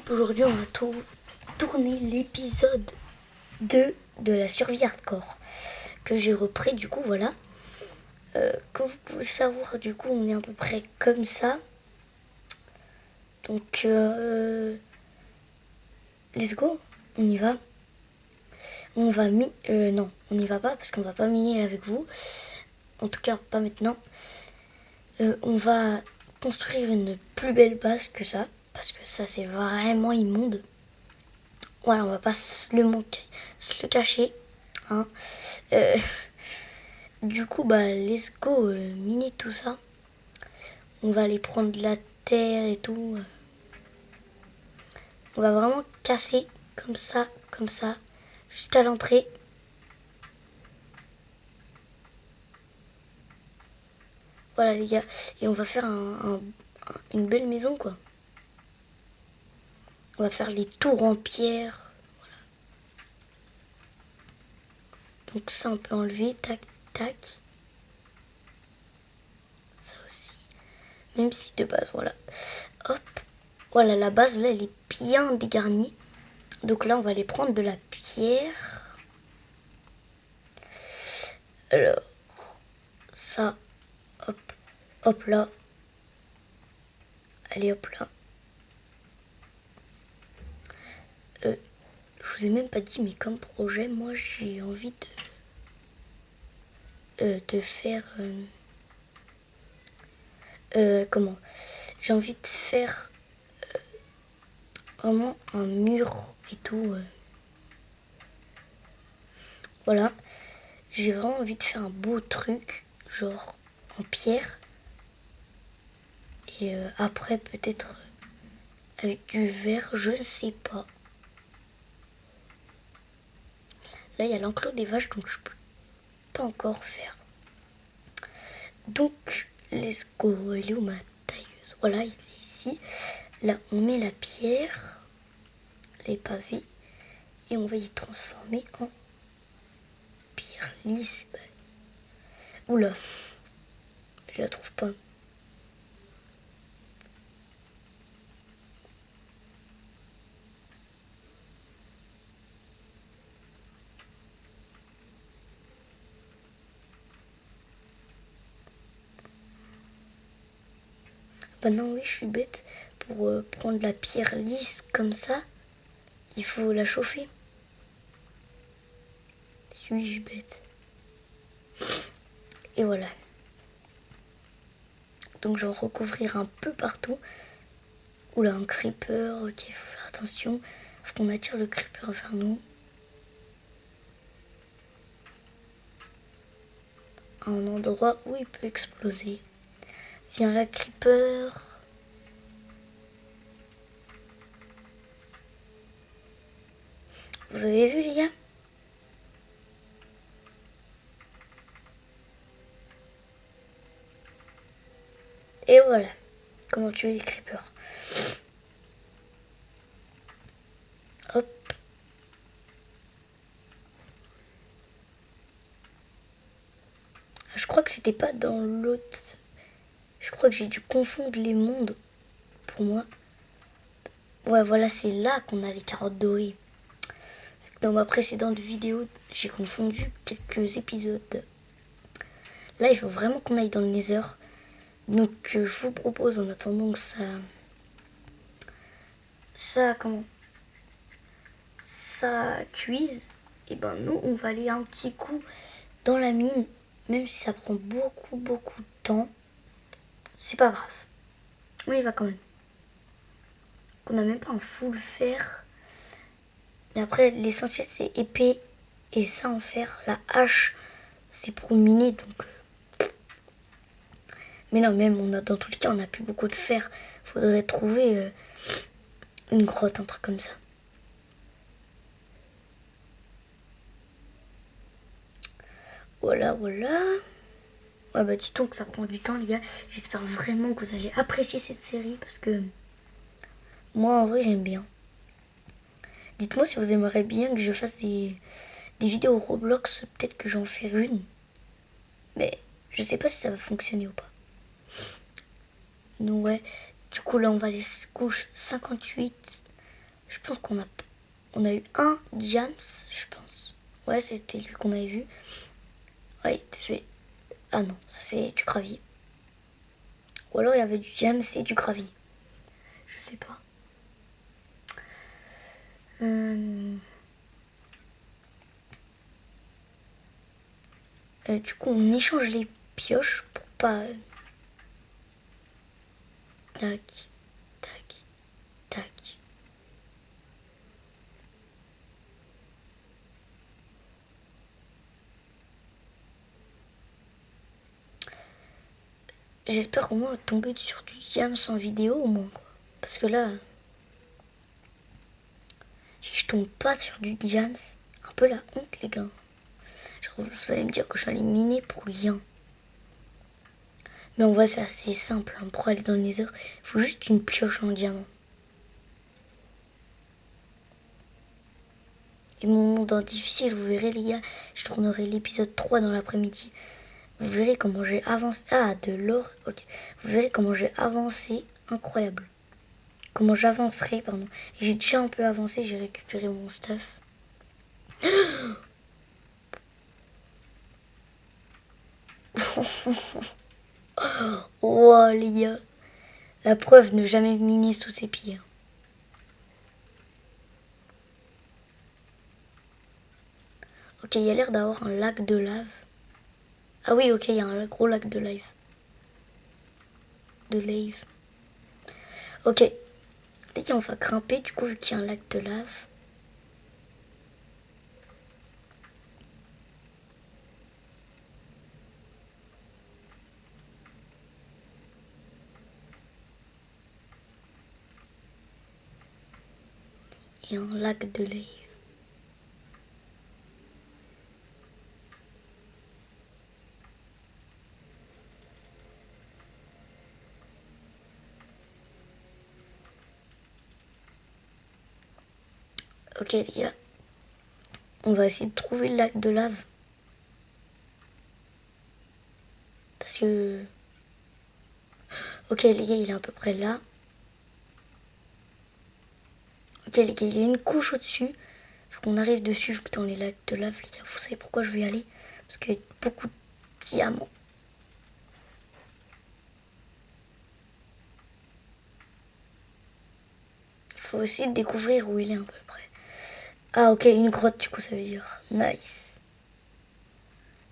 équipe, aujourd'hui on va tourner l'épisode 2 de la survie hardcore que j'ai repris. Du coup voilà, comme vous pouvez le savoir, du coup on est à peu près comme ça. Donc let's go, on y va. On va non, on n'y va pas parce qu'on va pas miner avec vous. En tout cas pas maintenant. On va construire une plus belle base que ça, parce que ça c'est vraiment immonde. Voilà, on va pas se le cacher. Hein. Du coup, let's go miner tout ça. On va aller prendre de la terre et tout. On va vraiment casser comme ça, juste à l'entrée. Voilà les gars, et on va faire une belle maison quoi. On va faire les tours en pierre. Voilà. Donc ça on peut enlever, tac, tac. Ça aussi. Même si de base, voilà. Hop. Voilà, la base là, elle est bien dégarnie. Donc là, on va aller prendre de la pierre. Alors, ça, hop, hop là. Allez, hop là. Je vous ai même pas dit, mais comme projet, moi, j'ai envie de faire... comment J'ai envie de faire vraiment un mur et tout. Voilà. J'ai vraiment envie de faire un beau truc, genre en pierre. Et après, peut-être avec du verre, je ne sais pas. Là, il y a l'enclos des vaches, donc je peux pas encore faire. Donc, let's go. Elle est où ma tailleuse? Voilà, il est ici. Là, on met la pierre, les pavés, et on va y transformer en pierre lisse. Oula, je la trouve pas. Bah non, oui, je suis bête. Pour prendre la pierre lisse comme ça, il faut la chauffer. Suis-je bête? Et voilà. Donc je vais en recouvrir un peu partout. Oula, un creeper, ok, il faut faire attention. Faut qu'on attire le creeper vers nous. À un endroit où il peut exploser. Viens là, creeper. Vous avez vu les gars? Et voilà, comment tuer les creepers. Hop. Je crois que c'était pas dans l'autre. Je crois que j'ai dû confondre les mondes pour moi. Ouais, voilà, c'est là qu'on a les carottes dorées. Dans ma précédente vidéo, j'ai confondu quelques épisodes. Là, il faut vraiment qu'on aille dans le Nether. Donc, je vous propose en attendant que ça cuise. Et ben nous, on va aller un petit coup dans la mine, même si ça prend beaucoup de temps. C'est pas grave. On y va quand même. On n'a même pas un full fer. Mais après, l'essentiel c'est épée et ça en fer. La hache, c'est pour miner donc. Mais non, même dans tous les cas, on n'a plus beaucoup de fer. Faudrait trouver une grotte, un truc comme ça. Voilà. Ouais, bah dis-donc que ça prend du temps les gars. J'espère vraiment que vous allez apprécier cette série parce que moi en vrai j'aime bien. Dites-moi si vous aimeriez bien que je fasse des vidéos Roblox, peut-être que j'en ferai une. Mais je sais pas si ça va fonctionner ou pas. Nous ouais, du coup là on va aller couche 58. Je pense on a eu un Diams, je pense. Ouais, c'était lui qu'on avait vu. Ouais, ah non, ça c'est du gravier. Ou alors il y avait du Diams et du gravier. Je sais pas. Du coup, on échange les pioches pour pas... Tac, tac, tac. J'espère au moins tomber sur du Diams en vidéo au moins. Parce que là, si je tombe pas sur du Diams, un peu la honte les gars. Genre, vous allez me dire que je suis allé miner pour rien. Mais en vrai c'est assez simple. Hein. Pour aller dans le Nether, il faut juste une pioche en diamant. Et mon monde en difficile, vous verrez les gars, je tournerai l'épisode 3 dans l'après-midi. Vous verrez comment j'ai avancé. Ah, de l'or, ok. Vous verrez comment j'ai avancé, incroyable. Comment j'avancerai, pardon. J'ai déjà un peu avancé, j'ai récupéré mon stuff. Oh les gars. La preuve, ne jamais miner sous ses pieds. Ok, il y a l'air d'avoir un lac de lave. Ah oui, ok, il y a un gros lac de lave. De lave. Ok. Les gars, on va grimper, du coup, vu qu'il y a un lac de lave. Et un lac de lave. Ok, les gars. On va essayer de trouver le lac de lave. Parce que... Ok, les gars, il est à peu près là. Ok, les gars, il y a une couche au-dessus. Faut qu'on arrive dessus dans les lacs de lave, les gars. Vous savez pourquoi je vais y aller? Parce qu'il y a beaucoup de diamants. Faut aussi découvrir où il est à peu près. Ah, ok, une grotte, du coup, ça veut dire. Nice.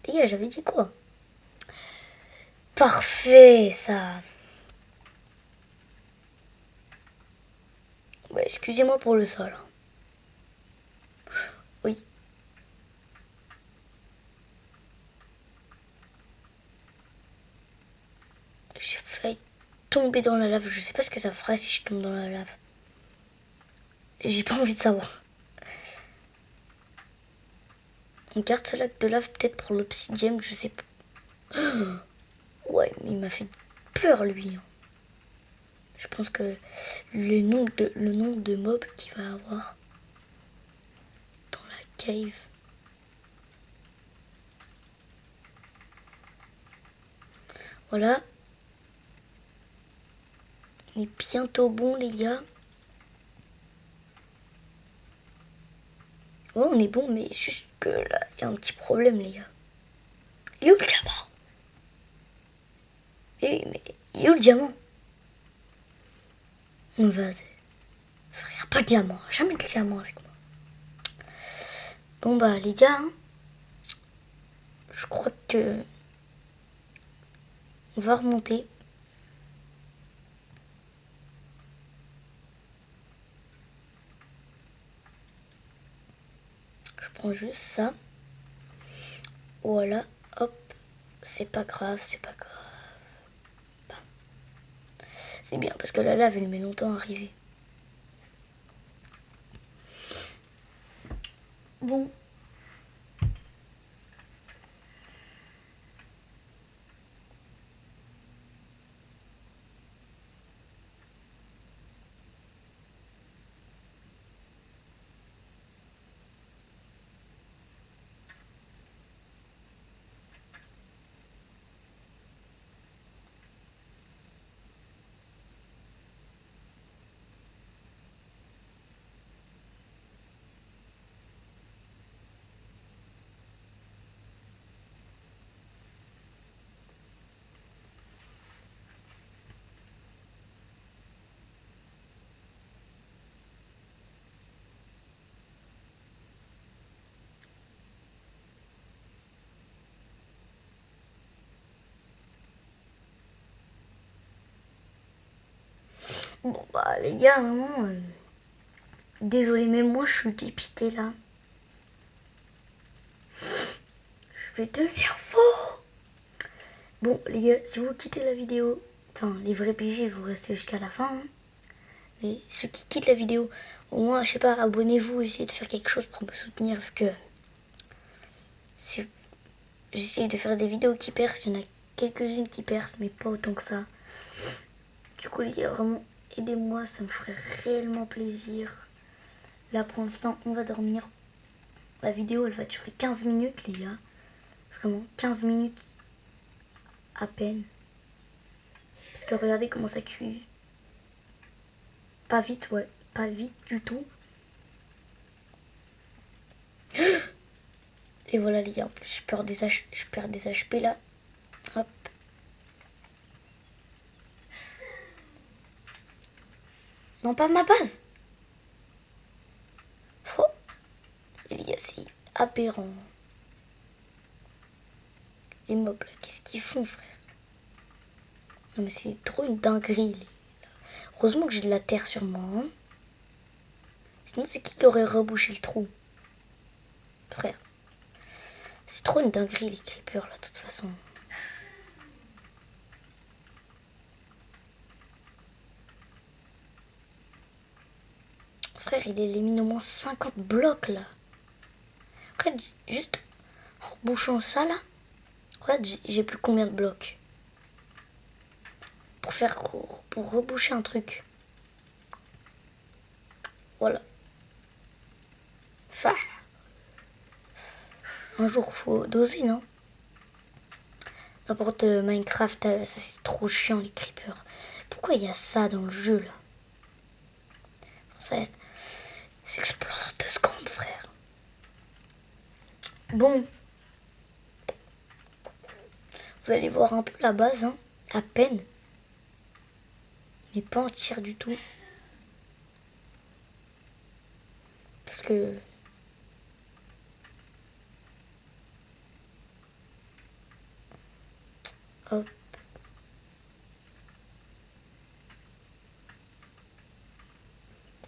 Les gars, j'avais dit quoi? Parfait, ça. Ouais, excusez-moi pour le sol. Oui. J'ai failli tomber dans la lave. Je sais pas ce que ça fera si je tombe dans la lave. J'ai pas envie de savoir. On garde ce lac de lave peut-être pour l'obsidienne, je sais pas. Ouais, mais il m'a fait peur lui. Je pense que le nombre de mobs qu'il va avoir dans la cave. Voilà. On est bientôt bon les gars. Ouais, on est bon, mais juste que là, il y a un petit problème les gars. Il est où le diamant? Eh, mais il est où le diamant? Vas-y. Frère, pas de diamant. Jamais de diamant avec moi. Bon bah les gars, hein, je crois que on va remonter. Je prends juste ça. Voilà, hop. C'est pas grave, c'est pas grave. C'est bien parce que la lave elle met longtemps à arriver. Bon. Bon bah les gars, vraiment, désolé, même moi je suis dépité là. Je vais devenir faux. Bon les gars, si vous quittez la vidéo, enfin les vrais PG vous restez jusqu'à la fin. Hein. Mais ceux qui quittent la vidéo, au moins je sais pas, abonnez-vous, essayez de faire quelque chose pour me soutenir vu que j'essaye de faire des vidéos qui percent, il y en a quelques-unes qui percent mais pas autant que ça. Du coup les gars, vraiment aidez-moi, ça me ferait réellement plaisir. Là pour l'instant on va dormir. La vidéo elle va durer 15 minutes les gars. Vraiment 15 minutes à peine. Parce que regardez comment ça cuit. Pas vite, ouais. Pas vite du tout. Et voilà les gars, en plus je perds des HP là. Hop. Non, pas ma base. Oh. Les gars, c'est aberrant. Les mobs là, qu'est-ce qu'ils font frère? Non mais c'est trop une dinguerie. Heureusement que j'ai de la terre sur moi. Hein. Sinon c'est qui aurait rebouché le trou? Frère. C'est trop une dinguerie les creepers là de toute façon. Frère, il élimine au moins 50 blocs là. Après, juste en rebouchant ça là, regarde, j'ai plus combien de blocs pour reboucher un truc. Voilà. Enfin, un jour faut doser, non? N'importe Minecraft, ça c'est trop chiant les creepers. Pourquoi il y a ça dans le jeu là? Ça s'explose en 2 secondes, frère. Bon. Vous allez voir un peu la base, hein, à peine. Mais pas entière du tout. Parce que... Hop.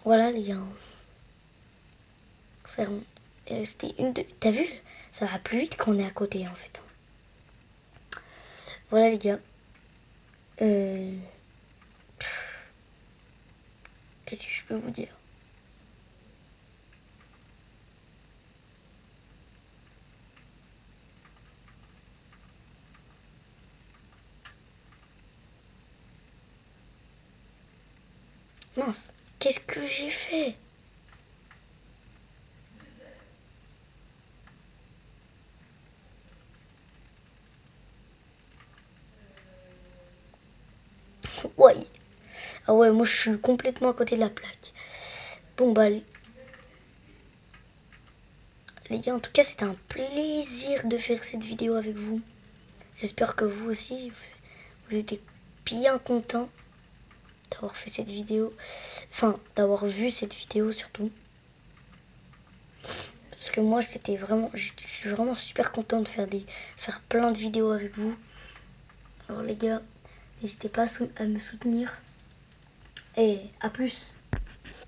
Voilà les gars. Frère, c'était une de... T'as vu? Ça va plus vite quand on est à côté en fait. Voilà les gars. Qu'est-ce que je peux vous dire? Mince, qu'est-ce que j'ai fait? Ouais. Ah ouais, moi je suis complètement à côté de la plaque. Bon bah les gars, en tout cas c'était un plaisir de faire cette vidéo avec vous. J'espère que vous aussi, vous étiez bien contents d'avoir fait cette vidéo. Enfin, d'avoir vu cette vidéo surtout. Parce que moi c'était vraiment, je suis vraiment super content de faire plein de vidéos avec vous. Alors les gars, n'hésitez pas à me soutenir. Et à plus.